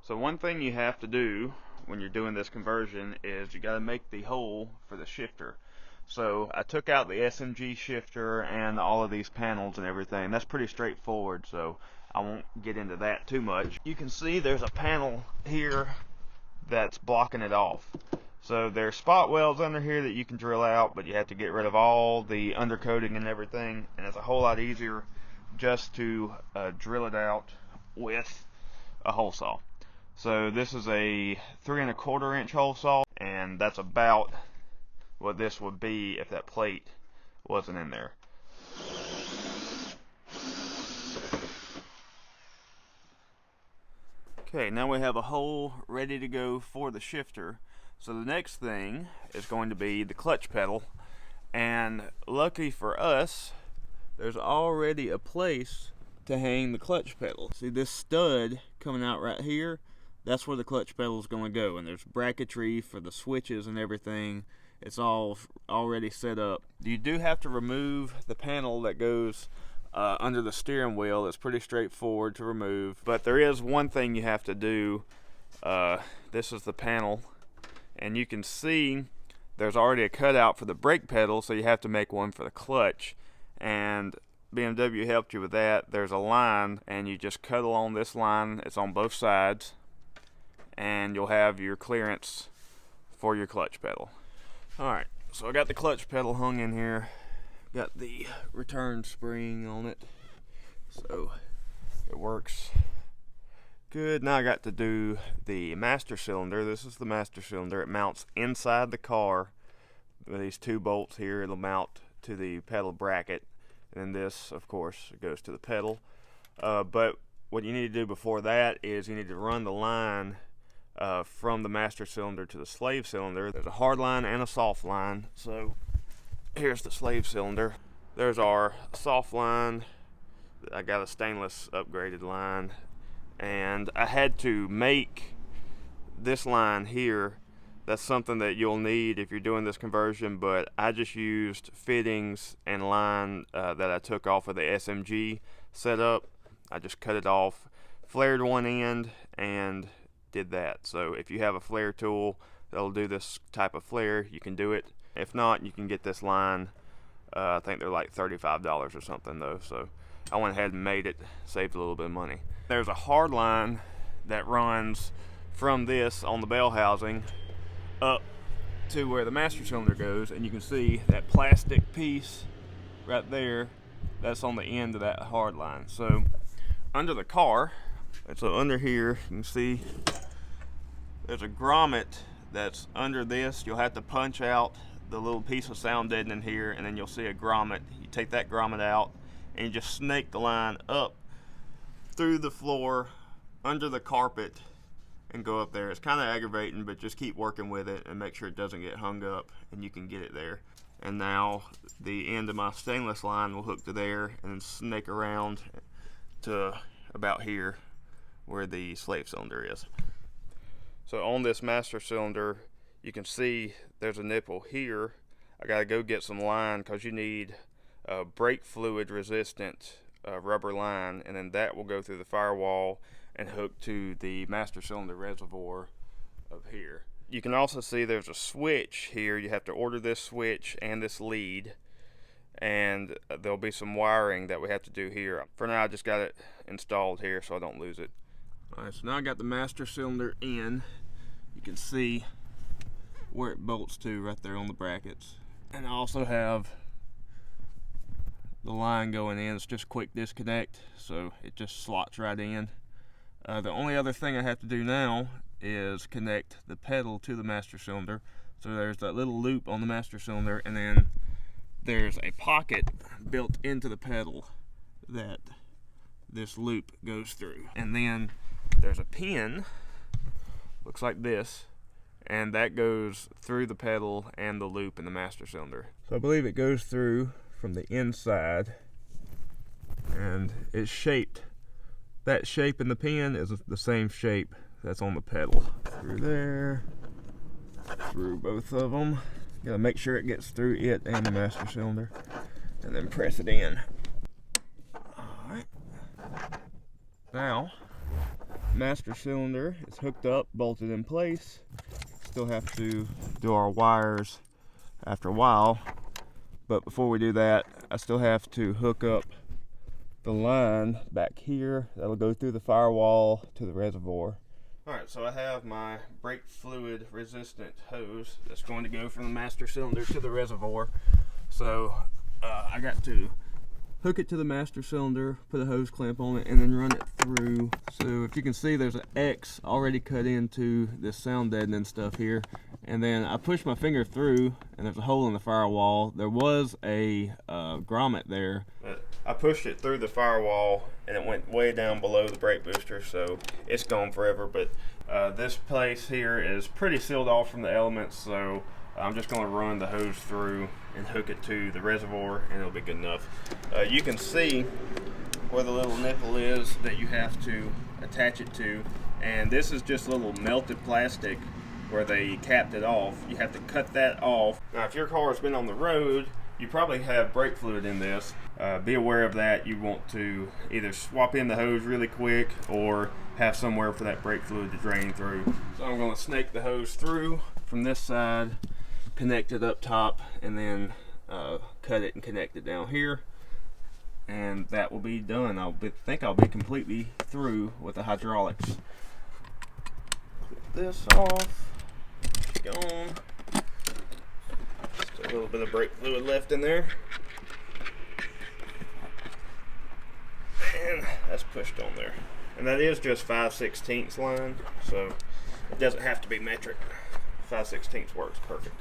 So one thing you have to do when you're doing this conversion is you got to make the hole for the shifter. So I took out the SMG shifter and all of these panels and everything. That's pretty straightforward, so I won't get into that too much. You can see there's a panel here that's blocking it off. So there's spot welds under here that you can drill out, but you have to get rid of all the undercoating and everything, and it's a whole lot easier just to drill it out with a hole saw. So this is a 3 1/4 inch hole saw, and that's about what this would be if that plate wasn't in there. Okay, now we have a hole ready to go for the shifter. So the next thing is going to be the clutch pedal, and lucky for us, there's already a place to hang the clutch pedal. See this stud coming out right here? That's where the clutch pedal is going to go, and there's bracketry for the switches and everything. It's all already set up. You do have to remove the panel that goes under the steering wheel. It's pretty straightforward to remove, but there is one thing you have to do. This is the panel, and you can see there's already a cutout for the brake pedal, so you have to make one for the clutch, and BMW helped you with that. There's a line, and you just cut along this line. It's on both sides, and you'll have your clearance for your clutch pedal. Alright, so I got the clutch pedal hung in here. Got the return spring on it, so it works good. Now I got to do the master cylinder. This is the master cylinder. It mounts inside the car with these 2 bolts here. It'll mount to the pedal bracket, and then this, of course, goes to the pedal. But what you need to do before that is you need to run the line from the master cylinder to the slave cylinder. There's a hard line and a soft line. So here's the slave cylinder. There's our soft line. I got a stainless upgraded line, and I had to make this line here. That's something that you'll need if you're doing this conversion, but I just used fittings and line that I took off of the SMG setup. I just cut it off, flared one end, and did that. So if you have a flare tool that'll do this type of flare, you can do it. If not, you can get this line. I think they're like $35 or something though, so I went ahead and made it, saved a little bit of money. There's a hard line that runs from this on the bell housing up to where the master cylinder goes, and you can see that plastic piece right there, that's on the end of that hard line. So under the car, so under here, you can see there's a grommet that's under this. You'll have to punch out the little piece of sound deadening here, and then you'll see a grommet. You take that grommet out, and you just snake the line up through the floor, under the carpet, and go up there. It's kind of aggravating, but just keep working with it and make sure it doesn't get hung up, and you can get it there. And now the end of my stainless line will hook to there, and then snake around to about here where the slave cylinder is. So on this master cylinder, you can see there's a nipple here. I gotta go get some line because you need brake fluid resistant rubber line, and then that will go through the firewall and hook to the master cylinder reservoir of here. You can also see there's a switch here. You have to order this switch and this lead, and there'll be some wiring that we have to do here. For now, I just got it installed here so I don't lose it. Alright, so now I got the master cylinder in. You can see where it bolts to right there on the brackets. And I also have the line going in. It's just quick disconnect, so it just slots right in. The only other thing I have to do now is connect the pedal to the master cylinder. So there's that little loop on the master cylinder, and then there's a pocket built into the pedal that this loop goes through. And then there's a pin, looks like this, and that goes through the pedal and the loop in the master cylinder. So I believe it goes through from the inside, and it's shaped. That shape in the pin is the same shape that's on the pedal. Through there, through both of them. Gotta make sure it gets through it and the master cylinder, and then press it in. Alright. Now, master cylinder is hooked up, bolted in place. Still have to do our wires after a while, but before we do that, I still have to hook up the line back here that'll go through the firewall to the reservoir. Alright, so I have my brake fluid resistant hose that's going to go from the master cylinder to the reservoir. So I got to hook it to the master cylinder, put a hose clamp on it, and then run it through. So if you can see, there's an X already cut into this sound deadening stuff here. And then I pushed my finger through, and there's a hole in the firewall. There was a grommet there. I pushed it through the firewall, and it went way down below the brake booster, so it's gone forever. But this place here is pretty sealed off from the elements, so I'm just going to run the hose through and hook it to the reservoir, and it'll be good enough. You can see where the little nipple is that you have to attach it to, and this is just a little melted plastic where they capped it off. You have to cut that off. Now, if your car has been on the road, you probably have brake fluid in this. Be aware of that. You want to either swap in the hose really quick or have somewhere for that brake fluid to drain through. So I'm going to snake the hose through from this side, connect it up top, and then cut it and connect it down here, and that will be done. I think I'll be completely through with the hydraulics. Clip this off. Gone. Just a little bit of brake fluid left in there, and that's pushed on there. And that is just 5/16 line, so it doesn't have to be metric. 5/16 works perfect.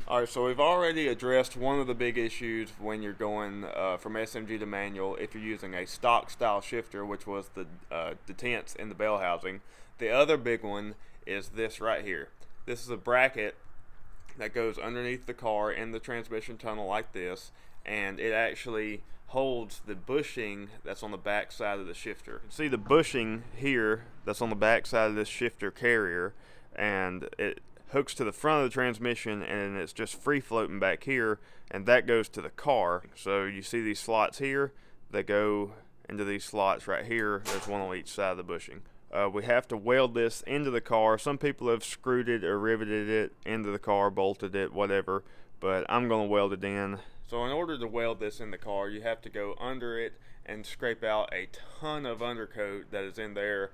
Alright, so we've already addressed one of the big issues when you're going from SMG to manual if you're using a stock style shifter, which was the detents in the bell housing. The other big one is this right here. This is a bracket that goes underneath the car in the transmission tunnel like this, and it actually holds the bushing that's on the back side of the shifter. You can see the bushing here that's on the back side of this shifter carrier, and it hooks to the front of the transmission, and it's just free floating back here, and that goes to the car. So you see these slots here that go into these slots right here. There's one on each side of the bushing. We have to weld this into the car. Some people have screwed it or riveted it into the car, bolted it, whatever, but I'm going to weld it in. So in order to weld this in the car, you have to go under it and scrape out a ton of undercoat that is in there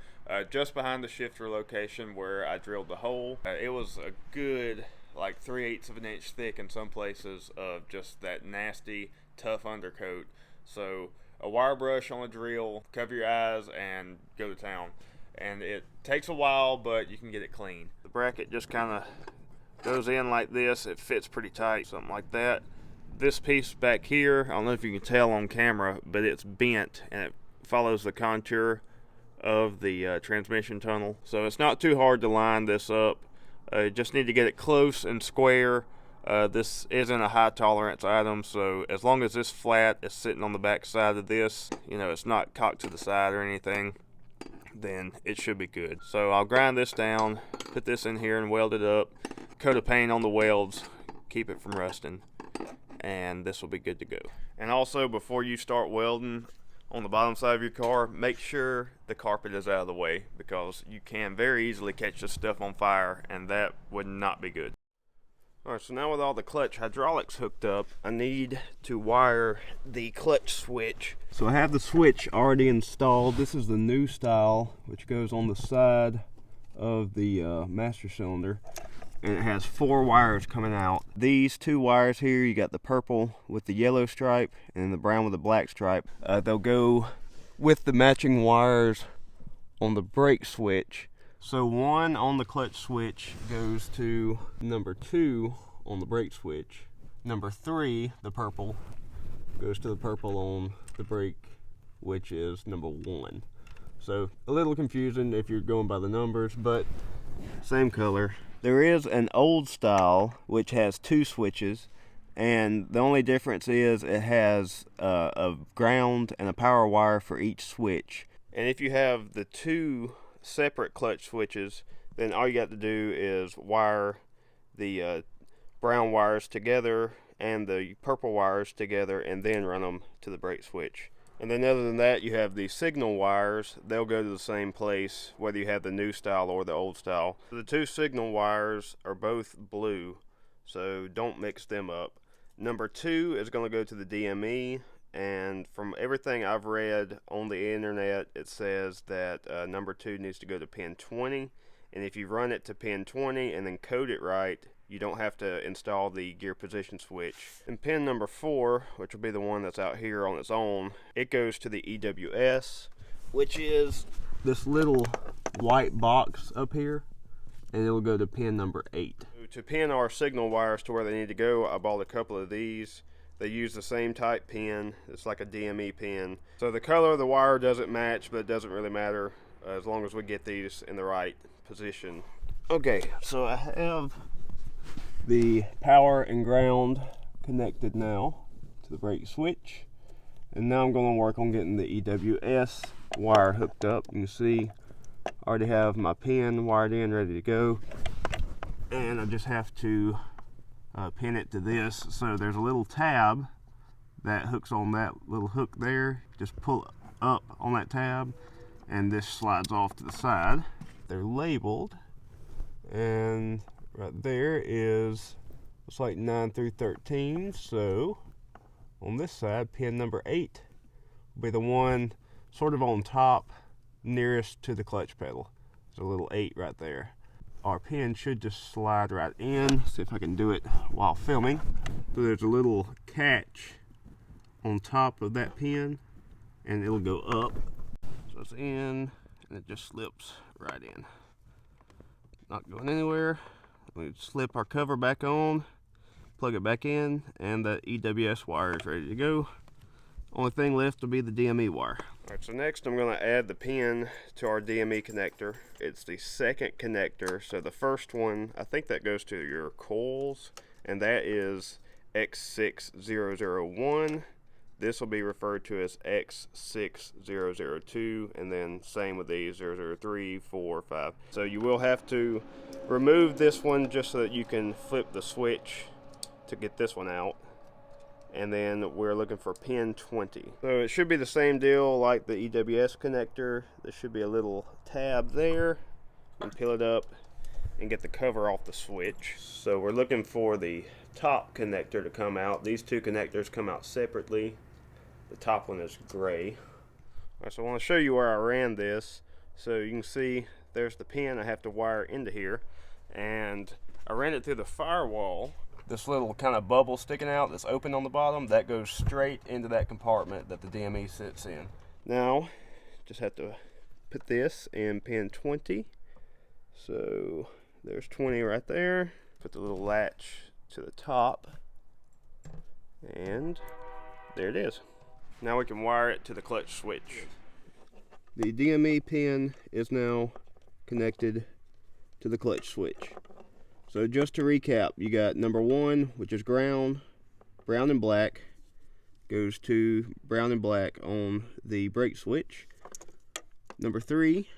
just behind the shifter location where I drilled the hole. It was a good like 3/8 of an inch thick in some places of just that nasty tough undercoat. So a wire brush on a drill, cover your eyes, and go to town. And it takes a while, but you can get it clean. The bracket just kind of goes in like this. It fits pretty tight, something like that. This piece back here, I don't know if you can tell on camera, but it's bent and it follows the contour of the transmission tunnel. So it's not too hard to line this up. You just need to get it close and square. This isn't a high tolerance item, so as long as this flat is sitting on the back side of this, you know, it's not cocked to the side or anything, then it should be good. So I'll grind this down, put this in here and weld it up, coat of paint on the welds, keep it from rusting, and this will be good to go. And also, before you start welding on the bottom side of your car, make sure the carpet is out of the way, because you can very easily catch this stuff on fire, and that would not be good. Alright, so now with all the clutch hydraulics hooked up, I need to wire the clutch switch. So I have the switch already installed. This is the new style, which goes on the side of the master cylinder. And it has 4 wires coming out. These 2 wires here, you got the purple with the yellow stripe and the brown with the black stripe. They'll go with the matching wires on the brake switch. So 1 on the clutch switch goes to number 2 on the brake switch. Number 3, the purple, goes to the purple on the brake, which is number 1. So a little confusing if you're going by the numbers, but same color. There is an old style which has 2 switches, and the only difference is it has a ground and a power wire for each switch. And if you have the 2 separate clutch switches, then all you got to do is wire the brown wires together and the purple wires together, and then run them to the brake switch. And then other than that, you have the signal wires. They'll go to the same place whether you have the new style or the old style. The two signal wires are both blue, so don't mix them up. Number 2 is going to go to the DME, and from everything I've read on the internet, it says that number 2 needs to go to pin 20, and if you run it to pin 20 and then code it right, you don't have to install the gear position switch. And pin number 4, which will be the one that's out here on its own, it goes to the EWS, which is this little white box up here, and it'll go to pin number 8. To pin our signal wires to where they need to go, I bought a couple of these. They use the same type pin. It's like a DME pin. So the color of the wire doesn't match, but it doesn't really matter as long as we get these in the right position. Okay, so I have the power and ground connected now to the brake switch, and now I'm going to work on getting the EWS wire hooked up. You can see I already have my pin wired in, ready to go, and I just have to pin it to this. So there's a little tab that hooks on that little hook there. Just pull up on that tab and this slides off to the side. They're labeled, and right there is, looks like 9 through 13. So on this side, pin number 8 will be the one sort of on top nearest to the clutch pedal. There's a little 8 right there. Our pin should just slide right in. See if I can do it while filming. So there's a little catch on top of that pin, and it'll go up. So it's in, and it just slips right in. Not going anywhere. We slip our cover back on, plug it back in, and the EWS wire is ready to go. Only thing left will be the DME wire. Alright, so next I'm going to add the pin to our DME connector. It's the second connector. So the first one, I think that goes to your coils, and that is X6001. This will be referred to as X6002, and then same with these 003, 4, 5. So you will have to remove this one just so that you can flip the switch to get this one out. And then we're looking for pin 20. So it should be the same deal like the EWS connector. There should be a little tab there, and peel it up and get the cover off the switch. So we're looking for the top connector to come out. These two connectors come out separately. The top one is gray. All right, so I want to show you where I ran this. So you can see there's the pin I have to wire into here, and I ran it through the firewall. This little kind of bubble sticking out that's open on the bottom, that goes straight into that compartment that the DME sits in. Now, just have to put this in pin 20. So there's 20 right there. Put the little latch to the top, and there it is. Now we can wire it to the clutch switch. The DME pin is now connected to the clutch switch. So just to recap, you got number 1, which is ground, brown and black, goes to brown and black on the brake switch. Number 3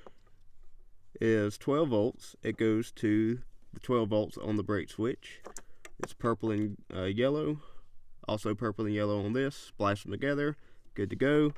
is 12 volts. It goes to the 12 volts on the brake switch. It's purple and yellow, also purple and yellow on this. Splice them together, good to go.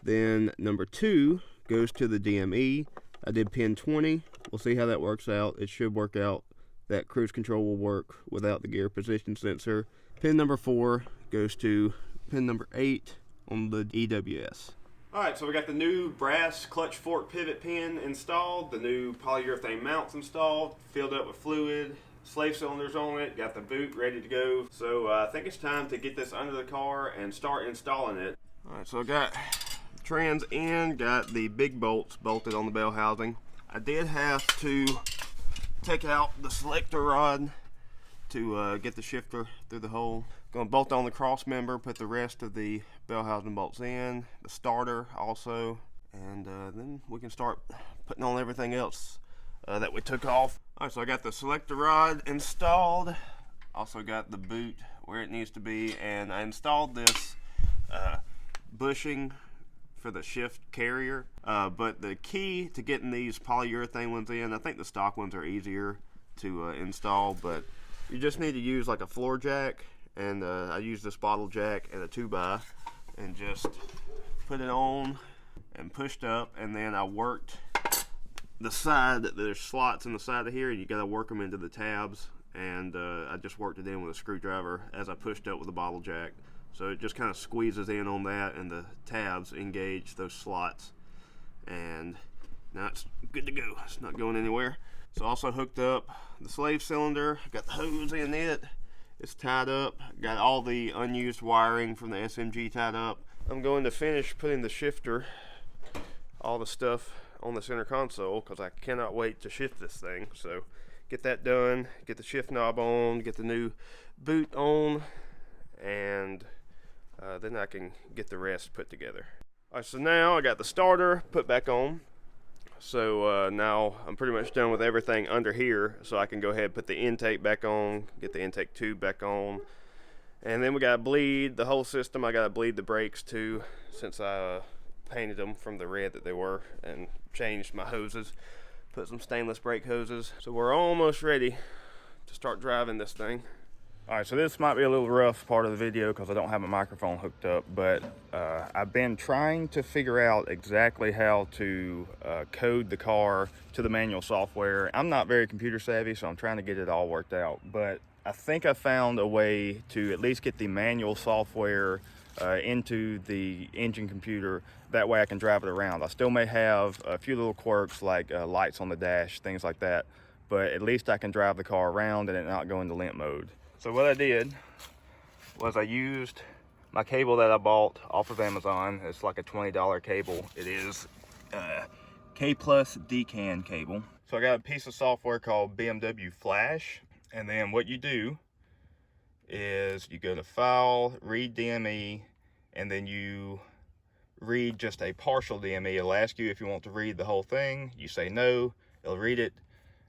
Then number 2 goes to the DME. I did pin 20. We'll see how that works out. It should work out. That cruise control will work without the gear position sensor. Pin number 4 goes to pin number 8 on the EWS. Alright, so we got the new brass clutch fork pivot pin installed, the new polyurethane mounts installed, filled up with fluid, slave cylinders on it, got the boot ready to go. So I think it's time to get this under the car and start installing it. Alright, so I got the trans in, got the big bolts bolted on the bell housing. I did have to take out the selector rod to get the shifter through the hole. Going to bolt on the cross member, put the rest of the bell housing bolts in, the starter also, and then we can start putting on everything else that we took off. Alright, so I got the selector rod installed, also got the boot where it needs to be, and I installed this bushing for the shift carrier, but the key to getting these polyurethane ones in, I think the stock ones are easier to install, but you just need to use like a floor jack, and I use this bottle jack and a 2x, and just put it on and pushed up, and then I worked the side. There's slots in the side of here, and you got to work them into the tabs, and I just worked it in with a screwdriver as I pushed up with a bottle jack. So it just kind of squeezes in on that, and the tabs engage those slots, and now it's good to go. It's not going anywhere. So also hooked up the slave cylinder, got the hose in it, it's tied up, got all the unused wiring from the SMG tied up. I'm going to finish putting the shifter, all the stuff on the center console, because I cannot wait to shift this thing. So get that done, get the shift knob on, get the new boot on, and then I can get the rest put together. All right, so now I got the starter put back on. So now I'm pretty much done with everything under here, so I can go ahead and put the intake back on, get the intake tube back on, and then we gotta bleed the whole system. I gotta bleed the brakes too, since I painted them from the red that they were and changed my hoses, put some stainless brake hoses. So we're almost ready to start driving this thing. All right, so this might be a little rough part of the video because I don't have my microphone hooked up, but I've been trying to figure out exactly how to code the car to the manual software. I'm not very computer savvy, so I'm trying to get it all worked out, but I think I found a way to at least get the manual software into the engine computer. That way I can drive it around. I still may have a few little quirks like lights on the dash, things like that, but at least I can drive the car around and it not go into limp mode. So what I did was I used my cable that I bought off of Amazon. It's like a $20 cable. It is K plus DCAN cable. So I got a piece of software called BMW Flash, and then what you do is you go to File, Read DME, and then you read just a partial DME. It'll ask you if you want to read the whole thing. You say no, it'll read it.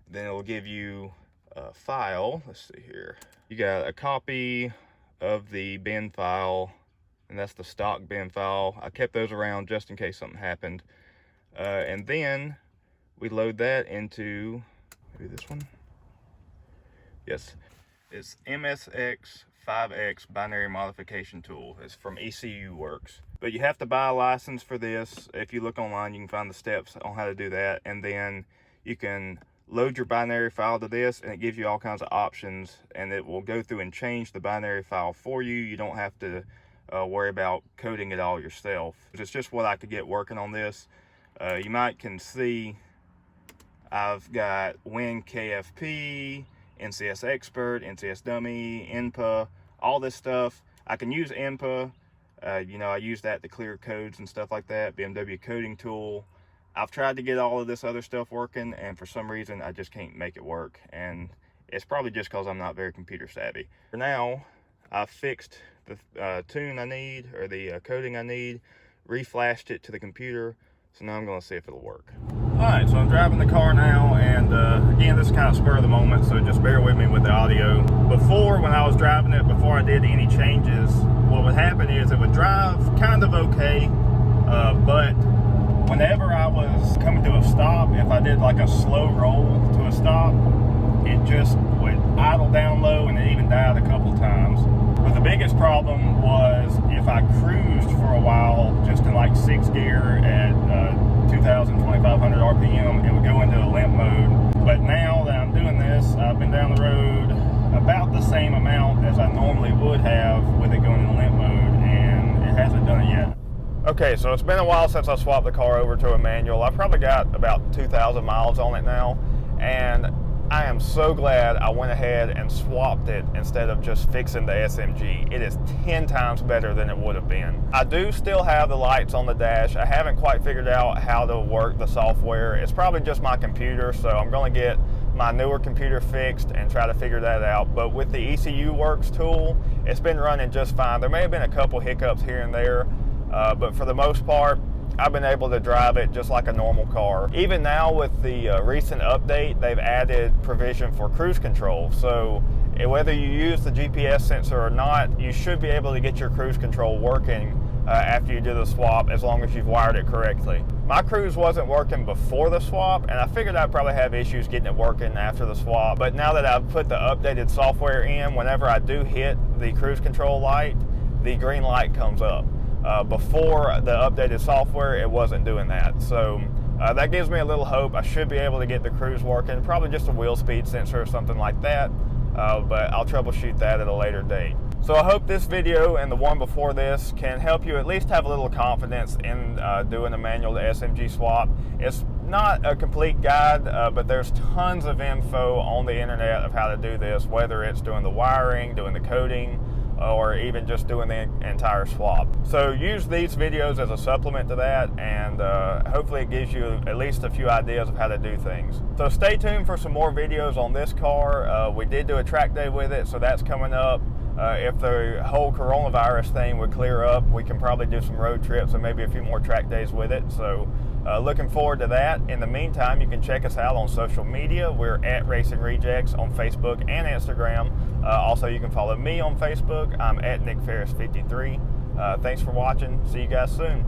Then it'll give you a file. Let's see here. You got a copy of the bin file, and that's the stock bin file. I kept those around just in case something happened. And then we load that into, maybe this one? Yes, it's MSX5X binary modification tool. It's from ECU Works. But you have to buy a license for this. If you look online, you can find the steps on how to do that. And then you can load your binary file to this, and it gives you all kinds of options, and it will go through and change the binary file for you. You don't have to worry about coding it all yourself. It's just what I could get working on this. You might can see I've got WinKFP, NCS Expert, NCS Dummy, INPA, all this stuff. I can use INPA. You know, I use that to clear codes and stuff like that. BMW coding tool. I've tried to get all of this other stuff working, and for some reason I just can't make it work, and it's probably just because I'm not very computer savvy. For now, I've fixed the tune I need, or the coding I need, reflashed it to the computer, so now I'm going to see if it'll work. Alright, so I'm driving the car now, and again, this is kind of spur of the moment, so just bear with me with the audio. Before, when I was driving it, before I did any changes, what would happen is it would drive kind of okay, but whenever I was coming to a stop, if I did like a slow roll to a stop, it just would idle down low, and it even died a couple times. But the biggest problem was if I cruised for a while, just in like 6th gear at 2,000, 2,500 RPM, it would go into the limp mode. But now that I'm doing this, I've been down the road about the same amount as I normally would have with it going into limp mode, and it hasn't done it yet. Okay, so it's been a while since I swapped the car over to a manual. I've probably got about 2,000 miles on it now, and I am so glad I went ahead and swapped it instead of just fixing the SMG. It is 10 times better than it would have been. I do still have the lights on the dash. I haven't quite figured out how to work the software. It's probably just my computer, so I'm going to get my newer computer fixed and try to figure that out. But with the ECU Works tool, it's been running just fine. There may have been a couple hiccups here and there, but for the most part, I've been able to drive it just like a normal car. Even now with the recent update, they've added provision for cruise control. So whether you use the GPS sensor or not, you should be able to get your cruise control working after you do the swap, as long as you've wired it correctly. My cruise wasn't working before the swap, and I figured I'd probably have issues getting it working after the swap. But now that I've put the updated software in, whenever I do hit the cruise control light, the green light comes up. before the updated software, it wasn't doing that. So that gives me a little hope. I should be able to get the cruise working, probably just a wheel speed sensor or something like that, but I'll troubleshoot that at a later date. So I hope this video and the one before this can help you at least have a little confidence in doing a manual to SMG swap. It's not a complete guide, but there's tons of info on the internet of how to do this, whether it's doing the wiring, doing the coding, or even just doing the entire swap. So use these videos as a supplement to that, and hopefully it gives you at least a few ideas of how to do things. So stay tuned for some more videos on this car. We did do a track day with it, so that's coming up. If the whole coronavirus thing would clear up, we can probably do some road trips and maybe a few more track days with it. So looking forward to that. In the meantime, you can check us out on social media. We're at Racing Rejects on Facebook and Instagram. Also, you can follow me on Facebook. I'm at NickFerris53. Thanks for watching. See you guys soon.